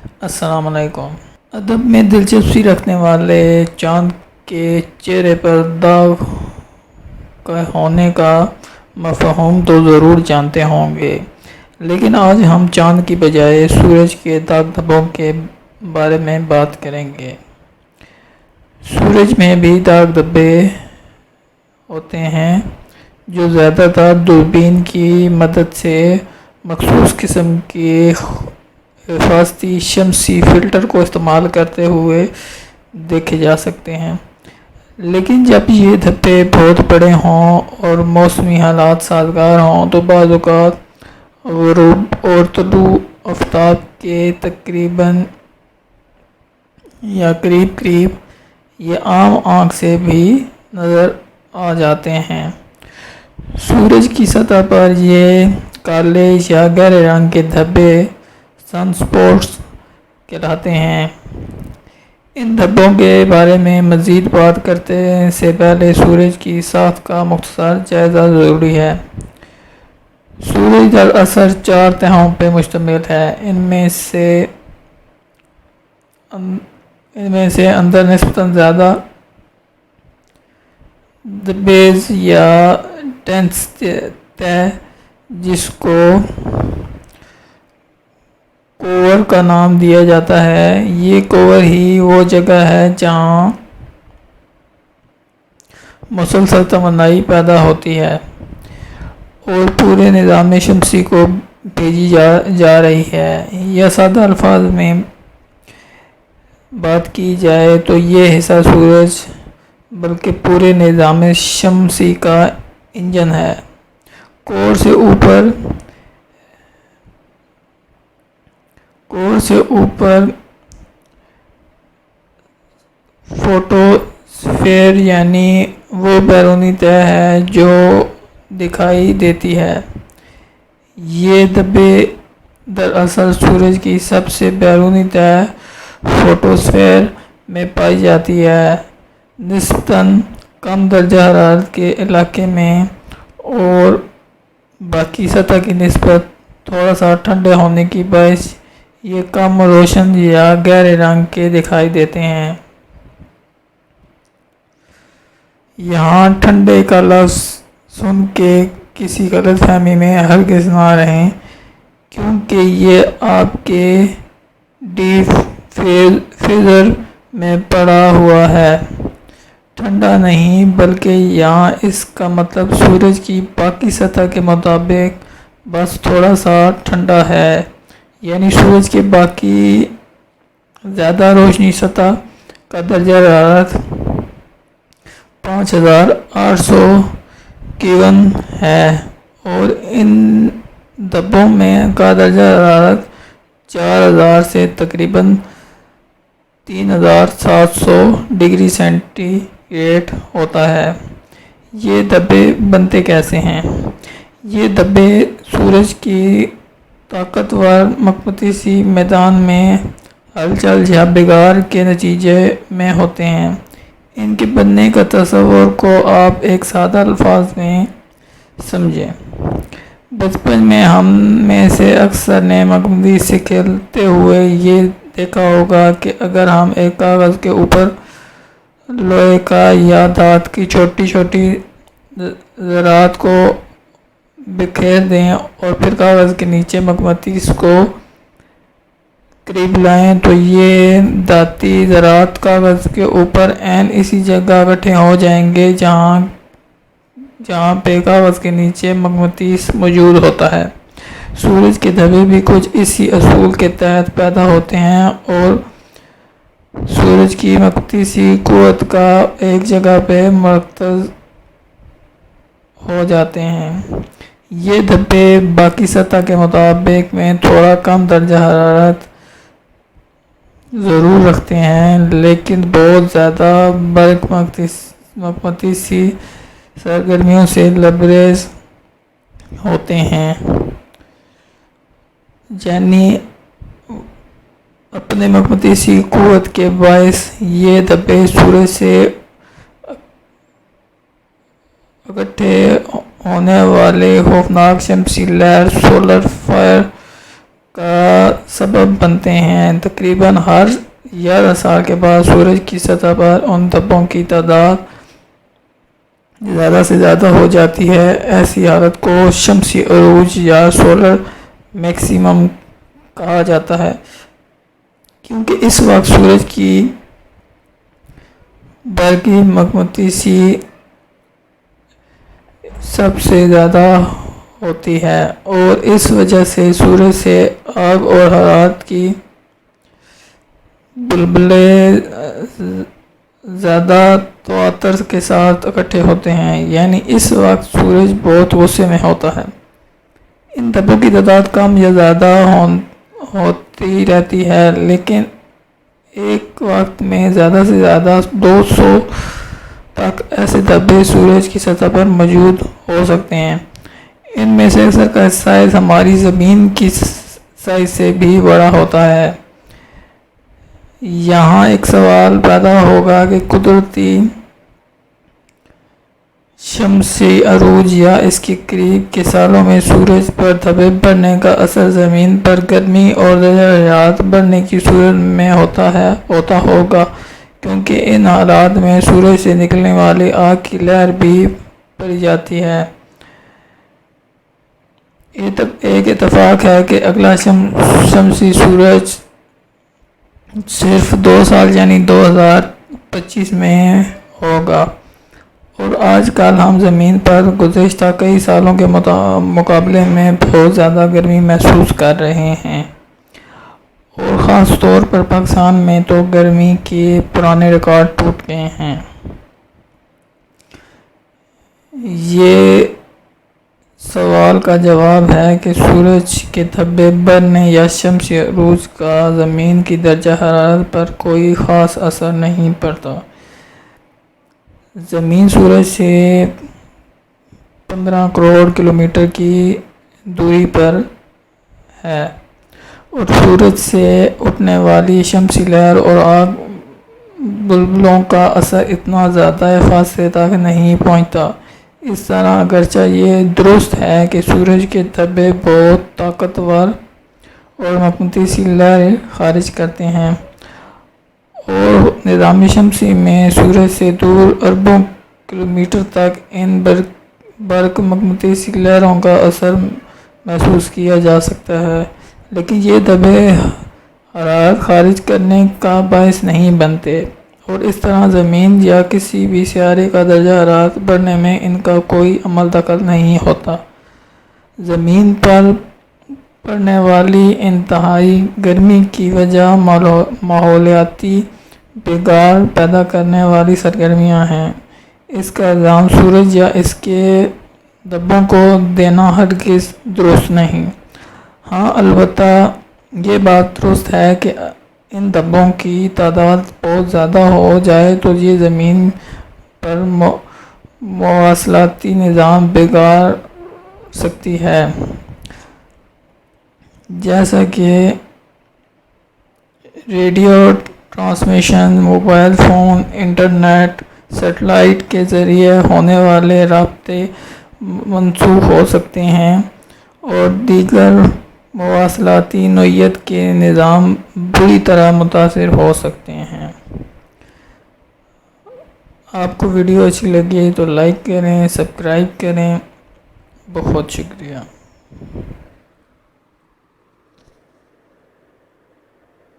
السلام علیکم۔ ادب میں دلچسپی رکھنے والے چاند کے چہرے پر داغ کا ہونے کا مفہوم تو ضرور جانتے ہوں گے، لیکن آج ہم چاند کی بجائے سورج کے داغ دھبوں کے بارے میں بات کریں گے۔ سورج میں بھی داغ دھبے ہوتے ہیں جو زیادہ تر دوربین کی مدد سے مخصوص قسم کے حفاظتی شمسی فلٹر کو استعمال کرتے ہوئے دیکھے جا سکتے ہیں، لیکن جب یہ دھبے بہت بڑے ہوں اور موسمی حالات سازگار ہوں تو بعض اوقات غروب اور طلوع آفتاب کے تقریباً یا قریب یہ عام آنکھ سے بھی نظر آ جاتے ہیں۔ سورج کی سطح پر یہ کالے یا گہرے رنگ کے دھبے سن سپاٹس کہلاتے ہیں۔ ان دھبوں کے بارے میں مزید بات کرتے سے پہلے سورج کی ساخت کا مختصر جائزہ ضروری ہے۔ سورج دراصل 4 تہوں پر مشتمل ہے۔ ان میں سے اندر نسبتاً زیادہ دھبیز یا ڈینس تہہ جس کو کوور کا نام دیا جاتا ہے، یہ کوور ہی وہ جگہ ہے جہاں مسلسل توانائی پیدا ہوتی ہے اور پورے نظام شمسی کو بھیجی جا رہی ہے، یا سادہ الفاظ میں بات کی جائے تو یہ حصہ سورج بلکہ پورے نظام شمسی کا انجن ہے۔ کوور سے اوپر فوٹوسفیر یعنی وہ بیرونی تہہ ہے جو دکھائی دیتی ہے۔ یہ دھبے دراصل سورج کی سب سے بیرونی تہہ فوٹوسفیر میں پائی جاتی ہے۔ نسبتاً کم درجہ حرارت کے علاقے میں اور باقی سطح کی نسبت تھوڑا سا ٹھنڈے ہونے کی باعث یہ کم روشن یا گہرے رنگ کے دکھائی دیتے ہیں۔ یہاں ٹھنڈے کا لفظ سن کے کسی غلط فہمی میں ہرگز نہ رہیں، کیونکہ یہ آپ کے ڈیپ فریزر میں پڑا ہوا ہے، ٹھنڈا نہیں، بلکہ یہاں اس کا مطلب سورج کی باقی سطح کے مطابق بس تھوڑا سا ٹھنڈا ہے، یعنی سورج کے باقی زیادہ روشنی سطح کا درجہ حرارت 5800 کیلوین ہے اور ان دھبوں میں کا درجہ حرارت 4000 سے تقریباً 3700 ڈگری سینٹی گریڈ ہوتا ہے۔ یہ دھبے بنتے کیسے ہیں؟ یہ دھبے سورج کی طاقتور مقناطیسی میدان میں ہلچل یا بگاڑ کے نتیجے میں ہوتے ہیں۔ ان کے بننے کا تصور کو آپ ایک سادہ الفاظ میں سمجھیں۔ بچپن میں ہم میں سے اکثر نے مقناطیس سے کھیلتے ہوئے یہ دیکھا ہوگا کہ اگر ہم ایک کاغذ کے اوپر لوہے کا یا دھات کی چھوٹی چھوٹی ذرات کو بکھیر دیں اور پھر کاغذ کے نیچے مقناطیس کو قریب لائیں تو یہ دھاتی ذرات کاغذ کے اوپر عین اسی جگہ اکٹھے ہو جائیں گے جہاں پہ کاغذ کے نیچے مقناطیس موجود ہوتا ہے۔ سورج کے دھبے بھی کچھ اسی اصول کے تحت پیدا ہوتے ہیں اور سورج کی مقناطیسی قوت کا ایک جگہ پہ مرکز ہو جاتے ہیں۔ یہ دھبے باقی سطح کے مطابق میں تھوڑا کم درجہ حرارت ضرور رکھتے ہیں، لیکن بہت زیادہ برق مقناطیسی سرگرمیوں سے لبریز ہوتے ہیں، یعنی اپنے مقناطیسی قوت کے باعث یہ دھبے سورج سے اکٹھے ہونے والے خوفناک شمسی لہر سولر فلیر کا سبب بنتے ہیں۔ تقریباً ہر 11 سال کے بعد سورج کی سطح پر ان دھبوں کی تعداد زیادہ سے زیادہ ہو جاتی ہے۔ ایسی حالت کو شمسی عروج یا سولر میکسیمم کہا جاتا ہے، کیونکہ اس وقت سورج کی برقی مقناطیسی سب سے زیادہ ہوتی ہے، اور اس وجہ سے سورج سے آگ اور حرارت کی بلبلے زیادہ تواتر کے ساتھ اکٹھے ہوتے ہیں، یعنی اس وقت سورج بہت غصے میں ہوتا ہے۔ ان دھبوں کی تعداد کم یا زیادہ ہوتی رہتی ہے، لیکن ایک وقت میں زیادہ سے زیادہ 200 تک ایسے دھبے سورج کی سطح پر موجود ہو سکتے ہیں۔ ان میں سے اکثر کا سائز ہماری زمین کی سائز سے بھی بڑا ہوتا ہے۔ یہاں ایک سوال پیدا ہوگا کہ قدرتی شمسی عروج یا اس کے قریب کے سالوں میں سورج پر دھبے بڑھنے کا اثر زمین پر گرمی اور درجہ حرارت بڑھنے کی صورت میں ہوتا ہوگا، کیونکہ ان حالات میں سورج سے نکلنے والی آگ کی لہر بھی بڑھ جاتی ہے۔ ایک اتفاق ہے کہ اگلا شمسی سورج صرف 2 سال یعنی 2025 میں ہوگا، اور آج کل ہم زمین پر گزشتہ کئی سالوں کے مقابلے میں بہت زیادہ گرمی محسوس کر رہے ہیں، اور خاص طور پر پاکستان میں تو گرمی کے پرانے ریکارڈ ٹوٹ گئے ہیں۔ یہ سوال کا جواب ہے کہ سورج کے دھبے بڑھنے یا شمسی عروج کا زمین کی درجہ حرارت پر کوئی خاص اثر نہیں پڑتا۔ زمین سورج سے 15 کروڑ کلومیٹر کی دوری پر ہے، اور سورج سے اٹھنے والی شمسی لہر اور آگ بلبلوں کا اثر اتنا زیادہ فاصلے تک نہیں پہنچتا۔ اس طرح اگرچہ یہ درست ہے کہ سورج کے دھبے بہت طاقتور اور مقناطیسی لہریں خارج کرتے ہیں، اور نظام شمسی میں سورج سے دور اربوں کلومیٹر تک ان برق مقناطیسی لہروں کا اثر محسوس کیا جا سکتا ہے، لیکن یہ دھبے حرارت خارج کرنے کا باعث نہیں بنتے، اور اس طرح زمین یا کسی بھی سیارے کا درجہ حرارت بڑھنے میں ان کا کوئی عمل دخل نہیں ہوتا۔ زمین پر پڑنے والی انتہائی گرمی کی وجہ ماحولیاتی بگاڑ پیدا کرنے والی سرگرمیاں ہیں۔ اس کا الزام سورج یا اس کے دھبوں کو دینا ہرگز درست نہیں۔ ہاں، البتہ یہ بات درست ہے کہ ان دھبوں کی تعداد بہت زیادہ ہو جائے تو یہ زمین پر مواصلاتی نظام بگاڑ سکتی ہے، جیسا کہ radio transmission, mobile phone, internet, satellite کے ذریعے ہونے والے رابطے منسوخ ہو سکتے ہیں، اور دیگر مواصلاتی نوعیت کے نظام بری طرح متاثر ہو سکتے ہیں۔ آپ کو ویڈیو اچھی لگی تو لائک کریں، سبسکرائب کریں۔ بہت شکریہ۔